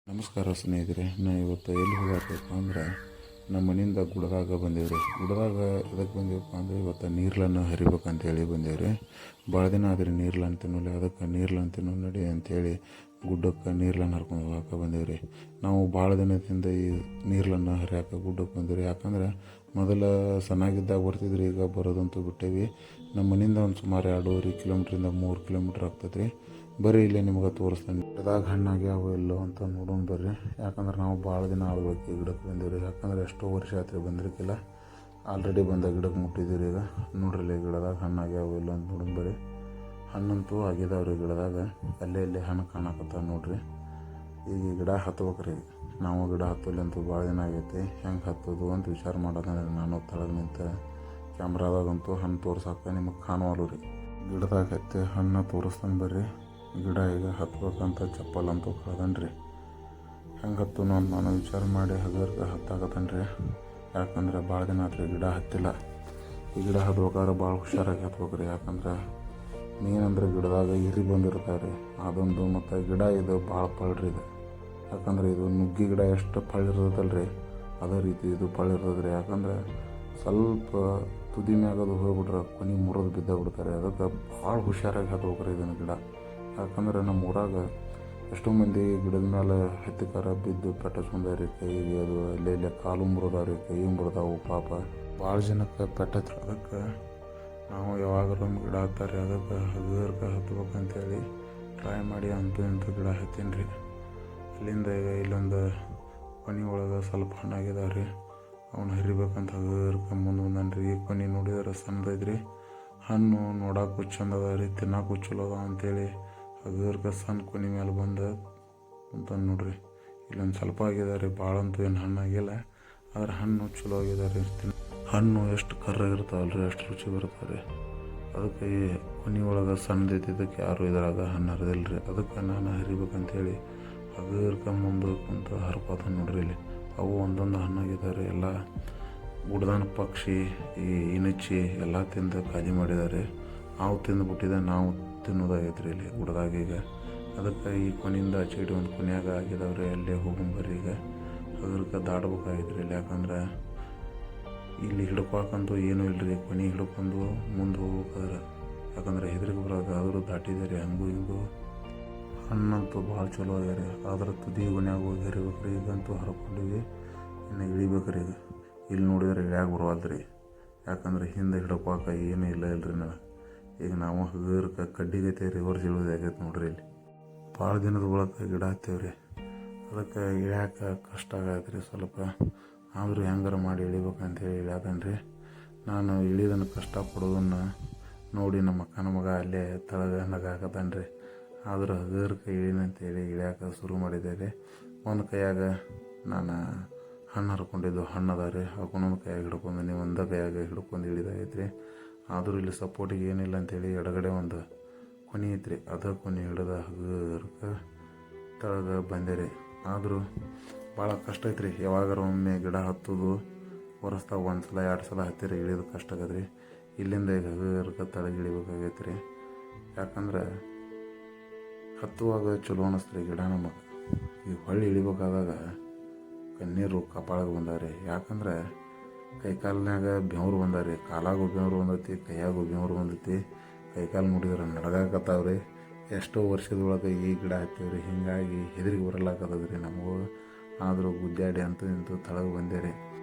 ನಮಸ್ಕಾರ ಸ್ನೇಹಿತರೆ. ನಾವು ಇವತ್ತು ಎಲ್ಲಿ ಹೋಗತ್ತಪ್ಪ ಅಂದ್ರೆ ನಮ್ಮ ಮನೆಯಿಂದ ಗುಡ್ಡದಾಗ ಬಂದೇವ್ರಿ. ಗುಡ್ಡದಾಗ ಎದಕ್ಕೆ ಬಂದೀವಪ್ಪ ಅಂದರೆ ಇವತ್ತು ನೀರ್ಲನ್ನು ಹರಿಬೇಕಂತೇಳಿ ಬಂದೇವ್ರಿ. ಭಾಳ ದಿನ ಆದ್ರಿ ನೀರ್ಲನ್ನು ತಿನ್ನೋಲ್ಲ, ಅದಕ್ಕೆ ನೀರ್ಲನ್ನು ತಿನ್ನೋ ನಡಿ ಅಂಥೇಳಿ ಗುಡ್ಡಕ್ಕೆ ನೀರ್ಲನ್ನು ಹರ್ಕೊಂಡು ಹೋಗಕ್ಕೆ ಬಂದೇವ್ರಿ. ನಾವು ಭಾಳ ದಿನದಿಂದ ಈ ನೀರ್ಲನ್ನು ಹರಿಯಾಕೆ ಗುಡ್ಡಕ್ಕೆ ಬಂದೇವ್ರಿ. ಯಾಕಂದ್ರೆ ಮೊದಲು ಸಣ್ಣಾಗಿದ್ದಾಗ ಬರ್ತಿದ್ರಿ, ಈಗ ಬರೋದಂತೂ ಬಿಟ್ಟೇವಿ. ನಮ್ಮ ಮನೆಯಿಂದ ಒಂದು ಸುಮಾರು 2.5 ಕಿಲೋಮೀಟ್ರಿಂದ 3 ಕಿಲೋಮೀಟ್ರ್ ಆಗ್ತೈತ್ರಿ. ಬರ್ರಿ ಇಲ್ಲೇ ನಿಮ್ಗೆ ತೋರಿಸ್ತಾನೆ ಗಿಡದಾಗ ಹಣ್ಣಾಗ್ಯಾವ ಇಲ್ಲೋ ಅಂತ ನೋಡೋಣ ಬರ್ರಿ. ಯಾಕಂದ್ರೆ ನಾವು ಭಾಳ ದಿನ ಆಗ್ಬೇಕು ಈ ಗಿಡಕ್ಕೆ ಬಂದೀವ್ರಿ. ಯಾಕಂದ್ರೆ ಎಷ್ಟೋ ವರ್ಷ ಆತ್ರಿ ಬಂದಿರ್ಕಿಲ್ಲ. ಆಲ್ರೆಡಿ ಬಂದ ಗಿಡಕ್ಕೆ ಮುಟ್ಟಿದ್ದೀರಿ. ಈಗ ನೋಡ್ರಿ ಗಿಡದಾಗ ಹಣ್ಣಾಗ್ಯಾವ ಇಲ್ಲೋ ಅಂತ ನೋಡೋಣ ಬರ್ರಿ. ಹಣ್ಣಂತೂ ಆಗಿದಾವ್ರಿ ಗಿಡದಾಗ, ಅಲ್ಲೇ ಇಲ್ಲೇ ಹಣ್ಣು ಕಾಣಕತ್ತಾವ ನೋಡ್ರಿ. ಈಗ ಈ ಗಿಡ ಹತ್ಬೇಕ್ರಿ. ನಾವು ಗಿಡ ಹತ್ತಲ್ಲಂತೂ ಭಾಳ ದಿನ ಆಗೈತಿ. ಹೆಂಗೆ ಹತ್ತೋದು ಅಂತ ವಿಚಾರ ಮಾಡೋದಂದ್ರೆ ನಾನು ತಳಗ ನಿಂತ ಕ್ಯಾಮ್ರಾದಾಗಂತೂ ಹಣ್ಣು ತೋರ್ಸಕ್ಕೆ ನಿಮಗೆ ಕಾಣುವಲ್ಲು ರೀ. ಗಿಡದಾಗ ಹತ್ತಿ ಹಣ್ಣು ತೋರಿಸ್ತಾನೆ ಬರ್ರಿ. ಗಿಡ ಈಗ ಹತ್ಬೇಕಂತ ಚಪ್ಪಲ್ ಅಂತೂ ಕಳ್ದನ್ರಿ. ಹೆಂಗೆ ಹತ್ತನು ಅಂತ ನಾನು ವಿಚಾರ ಮಾಡಿ ಹಗರ್ಗೆ ಹತ್ತಾಕತ್ತನ್ರಿ. ಯಾಕಂದ್ರೆ ಭಾಳ ದಿನ ಆತ್ರಿ ಗಿಡ ಹತ್ತಿಲ್ಲ. ಈ ಗಿಡ ಹತ್ಬೇಕಾದ್ರೆ ಭಾಳ ಹುಷಾರಾಗಿ ಹತ್ಬೇಕ್ರಿ. ಯಾಕಂದ್ರೆ ಮೇನಂದ್ರೆ ಗಿಡದಾಗ ಹಿರಿ ಬಂದಿರ್ತಾವೆ ರೀ, ಅದೊಂದು. ಮತ್ತು ಗಿಡ ಇದು ಭಾಳ ಪಳ್ರಿ ಇದು. ಯಾಕಂದ್ರೆ ಇದು ನುಗ್ಗಿ ಗಿಡ ಎಷ್ಟು ಪಳ್ಳಿರ್ತದಲ್ರಿ, ಅದೇ ರೀತಿ ಇದು ಪಳ್ಳಿರ್ತದ್ರಿ. ಯಾಕಂದ್ರೆ ಸ್ವಲ್ಪ ತುದಿ ಮ್ಯಾಗದು ಹೋಗ್ಬಿಟ್ರೆ ಕೊನೆ ಮುರಿದು ಬಿದ್ದಾಗ್ಬಿಡ್ತಾರೆ. ಅದಕ್ಕೆ ಭಾಳ ಹುಷಾರಾಗಿ ಹತ್ಬೇಕ್ರಿ ಇದನ್ನು ಗಿಡ. ಯಾಕಂದ್ರೆ ನಮ್ಮ ಊರಾಗ ಎಷ್ಟೋ ಮಂದಿ ಗಿಡದ ಮೇಲೆ ಹತ್ತಿಕಾರ ಬಿದ್ದು ಪೆಟ್ಟಿಸ್ಕೊಂಡಾರಿ. ಕೈಗೆ ಅದು ಅಲ್ಲೇ ಇಲ್ಲೇ ಕಾಲು ಮುರಿದಾವ್ರಿ, ಕೈ ಮುರಿದಾವು. ಪಾಪ ಭಾಳ ಜನಕ್ಕೆ ಪೆಟ್ಟತ್ರಿ. ಅದಕ್ಕೆ ನಾವು ಯಾವಾಗಲೂ ಗಿಡ ಹತ್ತಾರೆ, ಅದಕ್ಕೆ ಹಗರ್ಗೆ ಹತ್ಬೇಕಂತೇಳಿ ಟ್ರೈ ಮಾಡಿ ಇಂಥ ಗಿಡ ಹತ್ತೀನಿ ರೀ. ಅಲ್ಲಿಂದ ಈಗ ಇಲ್ಲೊಂದು ಕೊನೆ ಒಳಗೆ ಸ್ವಲ್ಪ ಹಣ್ಣಾಗಿದಾವ್ರಿ. ಅವ್ನು ಹರಿಬೇಕಂತ ಹಗರ್ಗೆ ಮುಂದೆ ಬಂದನ್ರಿ. ಈ ಕೊನೆ ನೋಡಿದ್ರೆ ಸಣ್ಣದೈತ್ರಿ. ಹಣ್ಣು ನೋಡಕ್ಕೂ ಚಂದ ಅದ ರೀ, ತಿನ್ನಕ್ಕೂ ಚಲೋ ಅದ ಅಂತೇಳಿ ಹಗರ್ಗೆ ಸಣ್ಣ ಕೊನೆ ಮೇಲೆ ಬಂದು ಅಂತ ನೋಡ್ರಿ. ಇಲ್ಲೊಂದು ಸ್ವಲ್ಪ ಆಗಿದಾರೆ, ಭಾಳ ಅಂತೂ ಏನು ಹಣ್ಣಾಗಿಲ್ಲ. ಆದ್ರೆ ಹಣ್ಣು ಚಲೋ ಆಗಿದಾರೆ. ಹಣ್ಣು ಎಷ್ಟು ಕರ್ರಾಗಿರ್ತಾವಲ್ರಿ ಅಷ್ಟು ರುಚಿ ಬರ್ತಾವೆ. ಅದಕ್ಕೆ ಈ ಕೊನೆ ಒಳಗೆ ಸಣ್ಣದೈತಿದ್ದಕ್ಕೆ ಯಾರು ಇದ್ರಾಗ ಹಣ್ಣು ಹರಿದಿಲ್ಲ ರೀ. ಅದಕ್ಕೆ ನಾನು ಹರಿಬೇಕಂತೇಳಿ ಹಗರ್ಗೆ ಮುಂದೆ ಕುಂತು ಹರ್ಕೋತ ನೋಡ್ರಿ. ಇಲ್ಲಿ ಅವು ಒಂದೊಂದು ಹಣ್ಣಾಗಿದ್ದಾರೆ. ಎಲ್ಲ ಗುಡ್ದಾನ ಪಕ್ಷಿ, ಈ ಇಣಚಿ ಎಲ್ಲ ತಿಂದು ಖಾಲಿ ಮಾಡಿದ್ದಾರೆ. ನಾವು ತಿಂದುಬಿಟ್ಟಿದೆ, ನಾವು ತಿನ್ನೋದಾಗೈತ್ರಿ ಇಲ್ಲಿ ಗುಡ್ದಾಗ ಈಗ. ಅದಕ್ಕೆ ಈ ಕೊನೆಯಿಂದ ಚೀಟಿ ಒಂದು ಕೊನೆಯಾಗ ಆಗಿದಾವ್ರಿ. ಅಲ್ಲೇ ಹೋಗೊಂಬರ್ರಿ. ಈಗ ಹಗರ್ಗೆ ದಾಟ್ಬೇಕಾಗೈತ್ರಿ ಇಲ್ಲಿ. ಯಾಕಂದ್ರೆ ಇಲ್ಲಿ ಹಿಡ್ಕೊಳಕಂತೂ ಏನೂ ಇಲ್ಲರಿ. ಕೊನೆ ಹಿಡ್ಕೊಂಡು ಮುಂದೆ ಹೋಗ್ಬೇಕಾದ್ರೆ ಯಾಕಂದ್ರೆ ಹೆದರಿಗೆ ಬರೋದು. ಆದರೂ ದಾಟಿದ್ದಾರೆ ಹಂಗೂ ಹಿಂಗೂ. ಹಣ್ಣಂತೂ ಭಾಳ ಚಲೋ ಆಗ್ಯಾರಿ. ಆದ್ರೆ ತುದಿ ಕೊನೆಯಾಗ ಹೋಗಿ ಹರಿಬೇಕ್ರಿ. ಈಗಂತೂ ಹರ್ಕೊಂಡಿವಿ, ಇನ್ನು ಇಳಿಬೇಕ್ರಿ. ಈಗ ಇಲ್ಲಿ ನೋಡಿದ್ರೆ ಇಳ್ಯಾಗ ಬರುವಲ್ರಿ. ಯಾಕಂದ್ರೆ ಹಿಂದೆ ಹಿಡ್ಕೊಳಕ ಏನೂ ಇಲ್ಲರಿ ನನಗೆ. ಈಗ ನಾವು ಹಗರ್ಗೆ ಕಡ್ಡಿಗೈತೆ ರಿವರ್ಸ್ ಇಳೋದಾಗೈತೆ ನೋಡ್ರಿ. ಇಲ್ಲಿ ಭಾಳ ದಿನದ ಒಳಗೆ ಗಿಡ ಹತ್ತೇವ್ರಿ. ಅದಕ್ಕೆ ಇಳ್ಯಾಕೆ ಕಷ್ಟ ಆಗೈತ್ರಿ ಸ್ವಲ್ಪ. ಆದರೂ ಹೆಂಗಾರ ಮಾಡಿ ಇಳಿಬೇಕಂತೇಳಿ ಇಳ್ಯಾದನ್ರಿ. ನಾನು ಇಳಿದನ್ನು ಕಷ್ಟಪಡೋದನ್ನು ನೋಡಿ ನಮ್ಮ ಅಕ್ಕನ ಮಗ ಅಲ್ಲೇ ತಳಗ ನಗಾಕತ್ತಾನ್ರಿ. ಆದರೂ ಹಗರ್ಗೆ ಇಳಿನಂತೇಳಿ ಇಳ್ಯಾಕೆ ಶುರು ಮಾಡಿದ್ದೇವೆ. ಒಂದು ಕೈಯಾಗ ನಾನು ಹಣ್ಣು ಹರ್ಕೊಂಡಿದ್ದು ಹಣ್ಣು ಅದ ರೀ, ಹಾಕೊಂಡೊಂದು ಕೈಯಾಗ ಹಿಡ್ಕೊಂಡು ನೀವು ಒಂದೇ ಕೈಯಾಗ ಹಿಡ್ಕೊಂಡು ಇಳಿದಾಗೈತ್ರಿ. ಆದರೂ ಇಲ್ಲಿ ಸಪೋರ್ಟಿಗೆ ಏನಿಲ್ಲ ಅಂತೇಳಿ ಎಡಗಡೆ ಒಂದು ಕೊನೆ ಐತ್ರಿ, ಅದ ಕೊನೆ ಹಿಡ್ದ ಹಗರ್ಗೆ ತಳಗ ಬಂದೆ ರೀ. ಆದರೂ ಭಾಳ ಕಷ್ಟ ಐತ್ರಿ. ಯಾವಾಗಾರ ಒಮ್ಮೆ ಗಿಡ ಹತ್ತೋದು ವರ್ಷದಾಗ 1 ಸಲ 2 ಸಲ ಹತ್ತಿರ ಇಳಿಯೋದು ಕಷ್ಟ ಆಗದ್ರಿ. ಇಲ್ಲಿಂದ ಈಗ ಹಗರ್ಗೆ ತಳಗ ಇಳಿಬೇಕಾಗೈತ್ರಿ. ಯಾಕಂದ್ರೆ ಹತ್ತುವಾಗ ಚಲೋ ಅನ್ನಿಸ್ತ್ರಿ ಗಿಡ ನಮಗೆ. ಈ ಹೊಳ್ಳಿ ಇಳಿಬೇಕಾದಾಗ ಕಣ್ಣೀರು ಕಪಾಳಗೆ ಬಂದಾವ್ರಿ. ಯಾಕಂದ್ರೆ ಕೈಕಾಲಿನಾಗ ಬೆವರು ಬಂದಾವ್ರಿ, ಕಾಲಾಗೂ ಬೆವರು ಬಂದೈತಿ, ಕೈಯಾಗೂ ಬೆವರು ಬಂದೈತಿ. ಕೈಕಾಲು ನೋಡಿದ್ರೆ ನಡಗಾಕತ್ತಾವ್ರಿ. ಎಷ್ಟೋ ವರ್ಷದೊಳಗೆ ಈ ಗಿಡ ಹತ್ತೀವ್ರಿ. ಹೀಗಾಗಿ ಹೆದರಿಗೆ ಬರಲಾಕತ್ತದ್ರಿ ನಮಗೂ. ಆದರೂ ಗುದ್ದಾಡಿ ಅಂತೂ ಇಂತೂ ತಳಗ ಬಂದೆ ರೀ.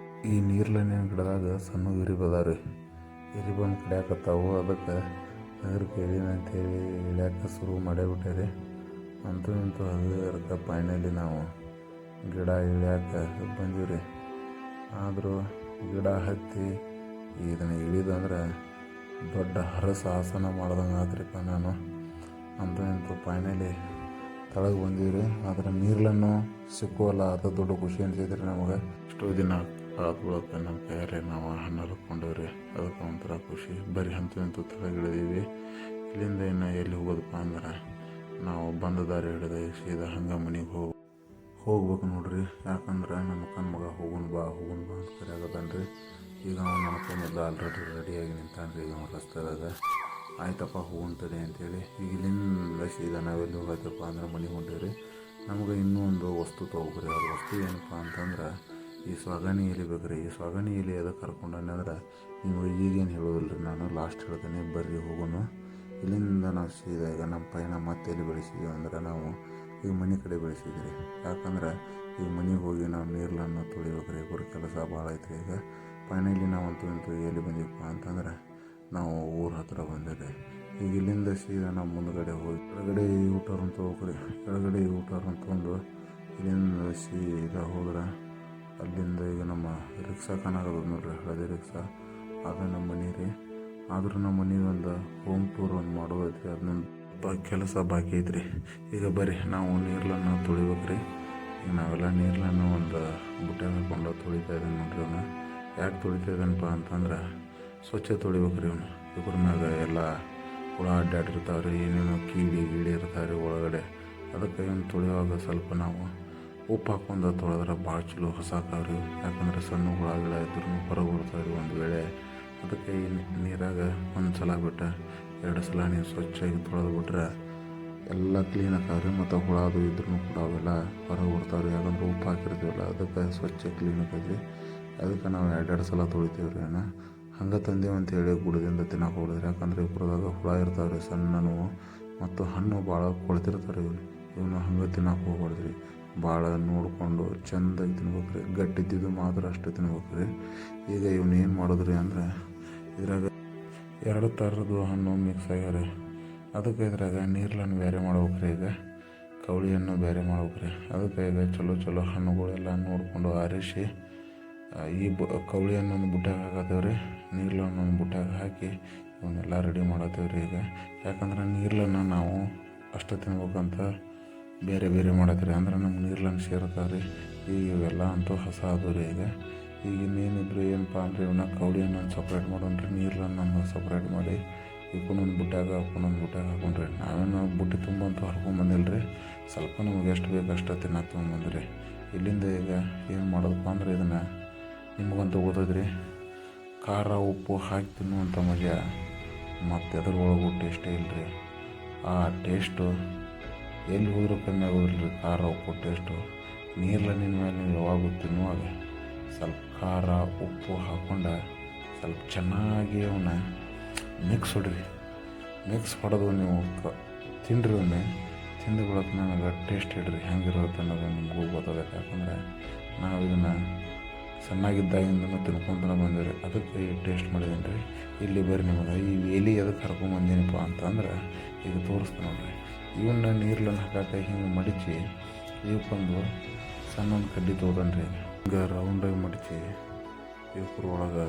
ಈ ನೀರ್ಲಣ್ಣಿನ ಗಿಡದಾಗ ಸಣ್ಣ ಇರಿ ಬದಾವ್ರಿ. ಇರಿ ಬಂದು ಕಡಿಯಾಕತ್ತಾವು. ಅದಕ್ಕೆ ಹಗರ್ಗೆ ಇಳಿನಂತೇಳಿ ಇಳ್ಯಾಕೆ ಶುರು ಮಾಡೇಬಿಟ್ಟೆ ರೀ. ಅಂತೂ ಇಂತೂ ಹಗರ್ಗೆ ಫೈನಲಿ ನಾವು ಗಿಡ ಇಳ್ಯಾಕೆ ಬಂದೀವಿ. ಆದರೂ ಗಿಡ ಹತ್ತಿ ಇದನ್ನು ಇಳಿದಂದ್ರೆ ದೊಡ್ಡ ಹರಸಾಹಸನ ಮಾಡ್ದಂಗೆ ಆತ್ರಿಪ್ಪ ನಾನು. ಅಂತೂ ಇಂತೂ ಫೈನಲಿ ತಳಗೆ ಬಂದೀವಿ. ಆದರೆ ನೀರ್ಲನ್ನು ಸಿಕ್ಕುವಲ್ಲ, ಅದು ದೊಡ್ಡ ಖುಷಿ ಅನ್ಸಿದ್ರಿ ನಮಗೆ. ಎಷ್ಟೋ ದಿನ ಆದ್ಬಳಕ್ಕೆ ನಮ್ಮ ಕೈಯಾರೆ ನಾವು ಹಣ್ಣು ಹರ್ಕೊಂಡವ್ರಿ. ಅದಕ್ಕೆ ಒಂಥರ ಖುಷಿ. ಬರೀ ಅಂತೂ ಇಂತೂ ತಳಗೆ ಇಳಿದೀವಿ. ಇಲ್ಲಿಂದ ಇನ್ನು ಎಲ್ಲಿ ಹೋಗೋದಪ್ಪ ಅಂದ್ರೆ ನಾವು ಬಂದ ದಾರಿ ಹಿಡಿದು ಸೀದಾ ಹಂಗೆ ಮನೆಗೆ ಹೋಗ್ಬೇಕು ನೋಡ್ರಿ. ಯಾಕಂದ್ರೆ ನಮ್ಮ ಅಕ್ಕನ ಮಗ ಹೋಗೋಣ ಬಾ ಅಂತ ಕರೆಯಾಗತ್ತಾನ್ರಿ. ಈಗ ಅವ್ನು ನಡ್ಕೊಂಬಂದು ಆಲ್ರೆಡಿ ರೆಡಿಯಾಗಿ ನಿಂತಾನ್ರಿ. ಈಗ ಅವ್ನು ರಸ್ತೆದಾಗ ಆಯ್ತಪ್ಪ ಹೋಗುವಂತದೆ ಅಂತೇಳಿ. ಈಗ ಇಲ್ಲಿಂದ ಸೀದಾ ನಾವೆಲ್ಲಿ ಹೋಗತ್ತಪ್ಪ ಅಂದ್ರೆ ಮನೆಗೆ ಹೊಂಟೇವ್ರಿ. ನಮಗೆ ಇನ್ನೂ ಒಂದು ವಸ್ತು ತೊಗೋಬೇಕ್ರಿ. ಅದು ವಸ್ತು ಏನಪ್ಪ ಅಂತಂದ್ರೆ ಈ ಸಾಗಣಿ ಎಲೆ ಬೇಕ್ರಿ. ಈ ಸಾಗಣಿ ಎಲೆ ಎದಕ್ಕೆ ಕರ್ಕೊಂಡಾನೆ ಅಂದ್ರೆ ನಿಮಗೆ ಈಗೇನು ಹೇಳೋದಿಲ್ಲ ರೀ, ನಾನು ಲಾಸ್ಟ್ ಹೇಳ್ತೇನೆ, ಬರ್ರಿ ಹೋಗೋಣ. ಇಲ್ಲಿಂದ ನಾವು ಸೀದಾ ಈಗ ನಮ್ಮ ಪೈನ ಮತ್ತೆ ಎಲ್ಲಿ ಬೆಳೆಸಿದ್ದೀವಿ ಅಂದ್ರೆ ನಾವು ಈಗ ಮನೆ ಕಡೆ ಬೆಳೆಸಿದ್ರಿ. ಯಾಕಂದ್ರೆ ಈಗ ಮನೆಗೆ ಹೋಗಿ ನಾವು ನೀರ್ಲನ್ನು ತೊಳಿಬೇಕ್ರಿ. ಇಬ್ಬರ ಕೆಲಸ ಭಾಳ ಐತ್ರಿ. ಈಗ ಫೈನಲಿ ನಾವು ಅಂತೂ ಎಲ್ಲಿ ಬಂದಿವಪ್ಪ ಅಂತಂದ್ರೆ ನಾವು ಊರ ಹತ್ರ ಬಂದಿರಿ. ಈಗ ಇಲ್ಲಿಂದ ಸೀದಾ ನಾವು ಮುಂದ್ಗಡೆ ಹೋಗಿ ಕೆಳಗಡೆ ಊಟರ್ ಅಂತ ಹೋಗ್ರಿ. ಕೆಳಗಡೆ ಊಟರ್ ಅಂತ ಒಂದು ಇಲ್ಲಿಂದ ಸೀದಾ ಹೋದ್ರೆ ಅಲ್ಲಿಂದ ಈಗ ನಮ್ಮ ರಿಕ್ಷಾ ಕಾಣಾಗದ ನೋಡ್ರಿ, ಹಳದಿ ರಿಕ್ಷಾ, ಅದು ನಮ್ಮ ಮನೆ ರೀ. ಆದ್ರೂ ನಮ್ಮ ಮನೆಗೆ ಒಂದು ಹೋಮ್ ಟೂರ್ ಒಂದು ಮಾಡೋದೈತ್ರಿ. ಅದನ್ನೊಂದು ಕೆಲಸ ಬಾಕಿ ಐತ್ರಿ. ಈಗ ಬರ್ರಿ ನಾವು ನೀರ್ಲನ್ನು ತೊಳಿಬೇಕ್ರಿ. ಈಗ ನಾವೆಲ್ಲ ನೀರ್ಲನ್ನು ಒಂದು ಬುಟ್ಟಾಗ ಹಾಕೊಂಡು ತೊಳಿತಾ ಇದ್ದಾನೆ ನೋಡ್ರಿ. ಅವನು ಯಾಕೆ ತೊಳಿತಾ ಇದ್ದಾನಪ್ಪ ಅಂತಂದ್ರೆ ಸ್ವಚ್ಛ ತೊಳಿಬೇಕ್ರಿ. ಅವನು ಇಬ್ಬರ ಮ್ಯಾಗ ಎಲ್ಲ ಹುಳ ಅಡ್ಡಾಡಿರ್ತಾವ್ರಿ, ಏನೇನೋ ಕೀಡಿ ಇರ್ತಾವ್ರಿ ಒಳಗಡೆ. ಅದಕ್ಕೆ ಇವನು ತೊಳೆಯುವಾಗ ಸ್ವಲ್ಪ ನಾವು ಉಪ್ಪು ಹಾಕೊಂಡು ತೊಳೆದ್ರೆ ಭಾಳ ಚಲೋ ಹೊಸಾಕಾವ್ರಿ. ಯಾಕಂದ್ರೆ ಸಣ್ಣ ಹುಳ ಗಿಡ ಇದ್ರೂ ಹೊರಗೆ ಬರ್ತಾವ್ರಿ ಒಂದು ವೇಳೆ. ಅದಕ್ಕೆ ಈ ನೀರಾಗ ಒಂದು ಸಲ ಬಿಟ್ಟು 2 ಸಲ ನೀವು ಸ್ವಚ್ಛಾಗಿ ತೊಳೆದು ಬಿಟ್ರೆ ಎಲ್ಲ ಕ್ಲೀನ್ ಆಕಾವ್ರಿ. ಮತ್ತು ಹುಳ ಅದು ಇದ್ರೂ ಕೂಡ ಅವೆಲ್ಲ ಹೊರಗೆ ಬರ್ತಾವ್ರಿ. ಯಾಕಂದ್ರೆ ಉಪ್ಪು ಹಾಕಿರ್ತೀವಲ್ಲ, ಅದಕ್ಕೆ ಸ್ವಚ್ಛ ಕ್ಲೀನ್ ಆಕೈತಿ. ಅದಕ್ಕೆ ನಾವು 2 ಸಲ ತೊಳಿತೀವಿ ರೀ. ಹಂಗೆ ತಂದೇವು ಅಂತೇಳಿ ಗುಡದಿಂದ ತಿನ್ನಕ್ಕೆ ಹೋಗಿದ್ರಿ. ಯಾಕಂದ್ರೆ ಇಬ್ಬರದಾಗ ಹುಳ ಇರ್ತಾವ್ರಿ ಸಣ್ಣನು, ಮತ್ತು ಹಣ್ಣು ಭಾಳ ಕೊಳ್ತಿರ್ತಾರೆ. ಇವನು ಹಂಗೆ ತಿನ್ನಕ್ಕೆ ಹೋಗ್ಬಾರ್ದ್ರಿ. ಭಾಳ ನೋಡಿಕೊಂಡು ಚೆಂದಾಗಿ ತಿನ್ಬೇಕ್ರಿ. ಗಟ್ಟಿದ್ದಿದ್ದು ಮಾತ್ರ ಅಷ್ಟು ತಿನ್ಬೇಕ್ರಿ. ಈಗ ಇವನು ಏನು ಮಾಡೋದ್ರಿ ಅಂದ್ರೆ ಇದ್ರಾಗ 2 ಥರದ್ದು ಹಣ್ಣು ಮಿಕ್ಸ್ ಆಗ್ಯಾವ್ರಿ. ಅದಕ್ಕೆ ಇದ್ರಾಗ ನೀರ್ಲನ್ನು ಬೇರೆ ಮಾಡ್ಬೇಕ್ರಿ. ಈಗ ಕವಳಿ ಹಣ್ಣು ಬೇರೆ ಮಾಡ್ಬೇಕ್ರಿ. ಅದಕ್ಕೆ ಈಗ ಚಲೋ ಹಣ್ಣುಗಳೆಲ್ಲ ನೋಡಿಕೊಂಡು ಆರಿಸಿ ಈ ಕವಳಿ ಹಣ್ಣೊಂದು ಬುಟ್ಟಾಗ ಹಾಕತ್ತೇವ್ರಿ, ನೀರ್ಲನ್ನೊಂದು ಬುಟ್ಟಾಗ ಹಾಕಿ ಇವನ್ನೆಲ್ಲ ರೆಡಿ ಮಾಡತ್ತೇವ್ರಿ. ಈಗ ಯಾಕಂದ್ರೆ ನೀರ್ಲನ್ನು ನಾವು ಅಷ್ಟು ತಿನ್ಬೇಕಂತ ಬೇರೆ ಮಾಡತ್ತೀರಿ ಅಂದ್ರೆ ನಮ್ಗೆ ನೀರ್ಲನ್ನು ಸೇರ್ತಾವ್ರಿ. ಈಗ ಇವೆಲ್ಲ ಅಂತೂ ಹೊಸ ಅದು ರೀ. ಈಗ ಇನ್ನೇನಿದ್ರು ಏನಪ್ಪ ಅಂದರೆ ಇವನ್ನ ಕವಳಿ ಹಣ್ಣನ್ನು ಸಪ್ರೇಟ್ ಮಾಡೋಣ್ರಿ, ನೀರ್ಲನ್ನು ಸಪ್ರೇಟ್ ಮಾಡಿ ಇವಕ್ಕೊಂದೊಂದು ಬುಟ್ಟಾಗ ಹಾಕೊಂಡ್ರಿ. ನಾವೇನು ಬುಟ್ಟಿ ತುಂಬ ಅಂತೂ ಹರ್ಕೊಂಬಂದಿಲ್ಲ ರೀ. ಸ್ವಲ್ಪ ನಮಗೆ ಎಷ್ಟು ಬೇಕು ಅಷ್ಟು ತಿನ್ನಕ್ಕೆ ತೊಗೊಂಬಂದ್ರಿ. ಇಲ್ಲಿಂದ ಈಗ ಏನು ಮಾಡೋದಪ್ಪ ಅಂದ್ರೆ ಇದನ್ನು ನಿಮಗಂತೂ ಗೊತ್ತದ್ರಿ, ಖಾರ ಉಪ್ಪು ಹಾಕಿ ತಿನ್ನುವಂಥ ಮಜಾ ಮತ್ತು ಅದ್ರೊಳಗೂ ಟೇಸ್ಟೇ ಇಲ್ಲರಿ. ಆ ಟೇಸ್ಟು ಎಲ್ಲಿ ಹೋದ್ರೂ ಕಮ್ಮಿ ಆಗೋದಿಲ್ಲ ರೀ. ಖಾರ ಉಪ್ಪು ಟೇಸ್ಟು ನೀರ್ಲಣ್ಣಿನ ಮೇಲೆ ನೀವು ಯಾವಾಗೂ ತಿನ್ನುವಾಗ ಸ್ವಲ್ಪ ಖಾರ ಉಪ್ಪು ಹಾಕ್ಕೊಂಡು ಸ್ವಲ್ಪ ಚೆನ್ನಾಗಿ ಅವನ್ನ ಮಿಕ್ಸ್ ಹೊಡೆದು ನೀವು ತಿನ್ನಿರಿ. ಒಮ್ಮೆ ತಿಂದು ಬಿಡೋಕೆ ನನಗೆ ಟೇಸ್ಟ್ ಇಡ್ರಿ ಹೆಂಗಿರುತ್ತೆ ಅನ್ನೋದು ನಿಮಗೂ ಗೊತ್ತಾಗುತ್ತೆ. ಯಾಕಂದರೆ ನಾವು ಇದನ್ನು ಸಣ್ಣಾಗಿದ್ದಾಗಿಂದನೂ ತಿನ್ಕೊಂತನೇ ಬಂದಿರಿ. ಅದಕ್ಕೆ ಟೇಸ್ಟ್ ಮಾಡಿದ್ದೀನಿ ರೀ. ಇಲ್ಲಿ ಬರ್ರಿ ನಿಮಗೆ ಈ ಎಲೆ ಎದಕ್ಕೆ ಹರ್ಕೊಂಬಂದೀನಪ್ಪ ಅಂತಂದ್ರೆ ಈಗ ತೋರಿಸ್ತೀನಿ ನೋಡ್ರಿ. ಇವನ್ನ ನೀರ್ಲನ್ನು ಹಾಕಕ್ಕೆ ಹಿಂಗೆ ಮಡಿಚಿ ಇವಕ್ಕೊಂದು ಸಣ್ಣ ಒಂದು ಕಡ್ಡಿ ತೊಗೊಂಡ್ರಿ. ಹಿಂಗೆ ರೌಂಡಾಗಿ ಮಡಿಚಿ ಇವಕ್ರ ಒಳಗೆ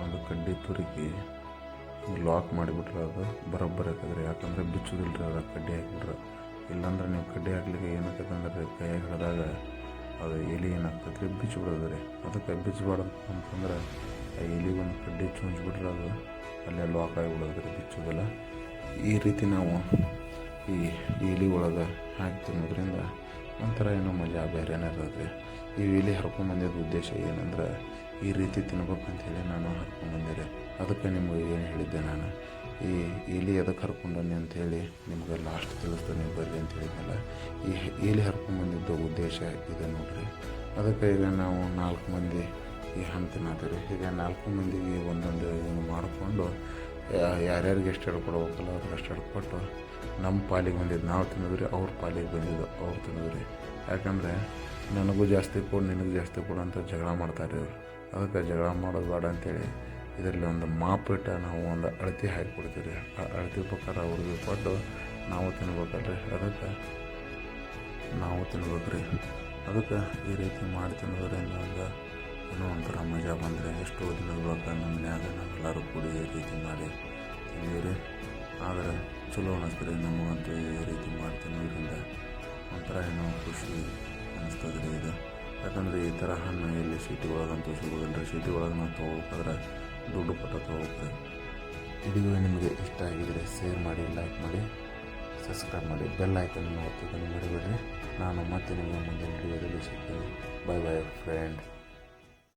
ಒಂದು ಕಡ್ಡಿ ತುರುಕಿ ಲಾಕ್ ಮಾಡಿಬಿಟ್ರೆ ಅದು ಬರೋಬ್ಬರಿ ಹಾಕಿದ್ರಿ. ಯಾಕಂದರೆ ಬಿಚ್ಚೋದಿಲ್ಲ ರೀ, ಅದು ಕಡ್ಡಿ ಹಾಕಿಬಿಟ್ರೆ. ಇಲ್ಲಾಂದ್ರೆ ನೀವು ಕಡ್ಡಿ ಹಾಕ್ಲಿಕ್ಕೆ ಏನಾಗ್ತದೆ ಅಂದ್ರೆ ಕೈಯಾಗಿ ಹಿಡಿದಾಗ ಅದು ಎಲೆ ಏನಾಗ್ತದೆ ರೀ, ಬಿಚ್ಚಿಬಿಡೋದು ರೀ. ಅದಕ್ಕೆ ಬಿಚ್ಚಬಾರ್ದು ಅಂತಂದ್ರೆ ಆ ಎಲೆಗೊಂದು ಕಡ್ಡಿ ಚುಂಚ್ಬಿಟ್ರೆ ಅದು ಅಲ್ಲೇ ಲಾಕ್ ಆಗಿಬಿಡೋದು ರೀ, ಬಿಚ್ಚೋದಿಲ್ಲ. ಈ ರೀತಿ ನಾವು ಈ ಎಲೆ ಒಳಗೆ ಹಾಕಿ ತಿನ್ನೋದ್ರಿಂದ ಒಂಥರ ಏನೋ ಮಜಾ ಬೇರೆನೇ ಇರ್ತದೆ. ಈ ಎಲೆ ಹರ್ಕೊಂಬಂದಿದ್ದ ಉದ್ದೇಶ ಏನಂದ್ರೆ ಈ ರೀತಿ ತಿನ್ಬೇಕಂತೇಳಿ ನಾನು ಹರ್ಕೊಂಬಂದಿರಿ. ಅದಕ್ಕೆ ನಿಮ್ಗೆ ಏನು ಹೇಳಿದ್ದೆ ನಾನು, ಈ ಎಲೆ ಎದಕ್ಕೆ ಹರ್ಕೊಂಡನಿ ಅಂಥೇಳಿ ನಿಮ್ಗೆ ಲಾಸ್ಟ್ ತಿಳಿಸ್ತಾನೆ ಬರ್ರಿ ಅಂತ ಹೇಳಿದ್ನಲ್ಲ. ಈ ಎಲೆ ಹರ್ಕೊಂಬಂದಿದ್ದ ಉದ್ದೇಶ ಇದೆ ನೋಡ್ರಿ. ಅದಕ್ಕೆ ಈಗ ನಾವು 4 ಮಂದಿ ಈ ಹಣ್ಣು ತಿನ್ನತ್ತೀವಿ. ಈಗ 4 ಮಂದಿಗೆ ಒಂದೊಂದು ಇದನ್ನು ಮಾಡಿಕೊಂಡು ಯಾರ್ಯಾರಿಗೆ ಎಷ್ಟು ಹೇಳ್ಕೊಡ್ಬೇಕಲ್ಲ ಅವ್ರಿಗೆ ಅಷ್ಟು ಹೇಳ್ಕೊಟ್ಟು ನಮ್ಮ ಪಾಲಿಗೆ ಬಂದಿದ್ದು ನಾವು ತಿನ್ನೋದ್ರಿ, ಅವ್ರ ಪಾಲಿಗೆ ಬಂದಿದ್ದು ಅವ್ರು ತಿನ್ನೋದ್ರಿ. ಯಾಕಂದರೆ ನನಗೂ ಜಾಸ್ತಿ ಕೊಡು ನಿನಗೆ ಜಾಸ್ತಿ ಕೊಡು ಅಂತ ಜಗಳ ಮಾಡ್ತಾರೆ ಇವರು. ಅದಕ್ಕೆ ಜಗಳ ಮಾಡೋದು ಬೇಡ ಅಂಥೇಳಿ ಇದರಲ್ಲಿ ಒಂದು ಮಾಪಿಟ್ಟು ನಾವು ಒಂದು ಅಳತೆ ಹಾಕಿಕೊಡ್ತೀವಿ ರೀ. ಆ ಅಳತೆ ಪ್ರಕಾರ ಅವ್ರಿಗೆ ಕೊಟ್ಟು ನಾವು ತಿನ್ಬೇಕಲ್ರಿ. ಅದಕ್ಕೆ ನಾವು ತಿನ್ಬೇಕ್ರಿ. ಅದಕ್ಕೆ ಈ ರೀತಿ ಮಾಡಿ ತಿನ್ನೋದ್ರಿಂದ ಒಂದು ಏನೋ ಒಂಥರ ಮಜಾ ಬಂದರೆ ಎಷ್ಟೋ ದಿನಗಳಾಗ ನಮ್ಮ ಮನ್ಯಾಗ ನಾವೆಲ್ಲರೂ ಕೂಡಿ ಈ ರೀತಿ ಮಾಡಿ ತಿಂದೀವಿ. ಆದರೆ ಚಲೋ ಅನ್ನಿಸ್ತದೆ ನಮಗಂತೂ ಈ ರೀತಿ ಮಾಡಿ ತಿನ್ನೋದ್ರಿಂದ ಒಂಥರ ಏನೋ ಖುಷಿ ಅನ್ನಿಸ್ತದೆ ರೀ ಇದು. ಯಾಕಂದರೆ ಈ ಥರ ಹಣ್ಣು ಎಲ್ಲಿ ಸಿಟಿ ಒಳಗಂತೂ ಸಿಗೋದಿಲ್ಲ ರೀ. ಸಿಟಿ ಒಳಗೆ ನಾವು ತೊಗೋಬೇಕಾದ್ರೆ ದುಡ್ಡು ಕೊಟ್ಟು ತೊಗೋಬೇಕು. ವಿಡಿಯೋ ನಿಮಗೆ ಇಷ್ಟ ಆಗಿದರೆ ಶೇರ್ ಮಾಡಿ, ಲೈಕ್ ಮಾಡಿ, ಸಬ್ಸ್ಕ್ರೈಬ್ ಮಾಡಿ, ಬೆಲ್ ಐಕನ್ ಒತ್ತೋದನ್ನು ಮರಿಬೇಡ್ರಿ. ನಾನು ಮತ್ತೆ ನಿಮಗೆ ಮುಂದಿನ ವಿಡಿಯೋದಲ್ಲಿ ಸಿಗ್ತೀನಿ. By friend.